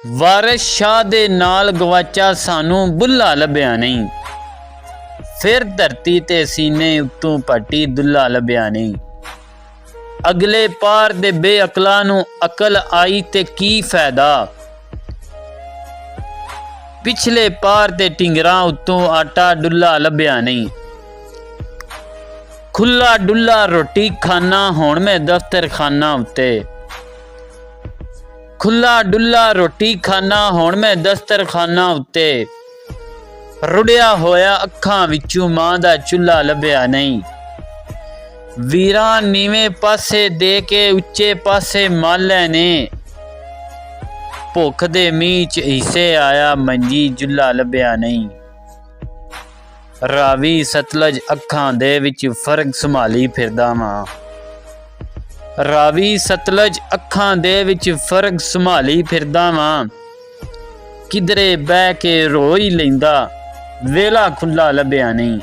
ਵਾਰਿਸ ਸ਼ਾਹ ਦੇ ਨਾਲ ਗਵਾਚਾ ਸਾਨੂੰ ਬੁੱਲਾ ਲੱਭਿਆ ਨਹੀਂ। ਫਿਰ ਧਰਤੀ ਤੇ ਸੀਨੇ ਉੱਤੋਂ ਪੱਟੀ ਦੁੱਲਾ ਲੱਭਿਆ ਨਹੀਂ। ਅਗਲੇ ਪਾਰ ਦੇ ਬੇਅਕਲਾਂ ਨੂੰ ਅਕਲ ਆਈ ਤੇ ਕੀ ਫਾਇਦਾ। ਪਿਛਲੇ ਪਾਰ ਦੇ ਢਿੰਗਰਾਂ ਉੱਤੋਂ ਆਟਾ ਡੁੱਲਾ ਲੱਭਿਆ ਨਹੀਂ। ਖੁੱਲਾ ਡੁੱਲਾ ਰੋਟੀ ਖਾਨਾ ਹੁਣ ਮੈਂ ਦਫ਼ਤਰ ਖਾਨਾ ਉੱਤੇ। ਖੁੱਲਾ ਡੁੱਲਾ ਰੋਟੀ ਖਾਨਾ ਹੁਣ ਮੈਂ ਦਸਤਰਖਾਨਾ ਉੱਤੇ। ਰੁੜਿਆ ਹੋਇਆ ਅੱਖਾਂ ਵਿੱਚੋਂ ਮਾਂ ਦਾ ਚੁੱਲ੍ਹਾ ਲੱਭਿਆ ਨਹੀਂ। ਵੀਰਾਂ ਨੀਵੇਂ ਪਾਸੇ ਦੇ ਕੇ ਉੱਚੇ ਪਾਸੇ ਮਾਲੇ ਨੇ। ਭੁੱਖ ਦੇ ਮੀਂਹ 'ਚ ਹਿੱਸੇ ਆਇਆ ਮੰਜੀ ਜੁੱਲਾ ਲੱਭਿਆ ਨਹੀਂ। ਰਾਵੀ ਸਤਲਜ ਅੱਖਾਂ ਦੇ ਵਿੱਚ ਫਰਕ ਸੰਭਾਲੀ ਫਿਰਦਾ ਵਾਂ। ਰਾਵੀ ਸਤਲਜ ਅੱਖਾਂ ਦੇ ਵਿੱਚ ਫਰਕ ਸੰਭਾਲੀ ਫਿਰਦਾ ਵਾਂ। ਕਿਧਰੇ ਬਹਿ ਕੇ ਰੋ ਹੀ ਲੈਂਦਾ ਵੇਲਾ ਖੁੱਲਾ ਲੱਭਿਆ ਨਹੀਂ।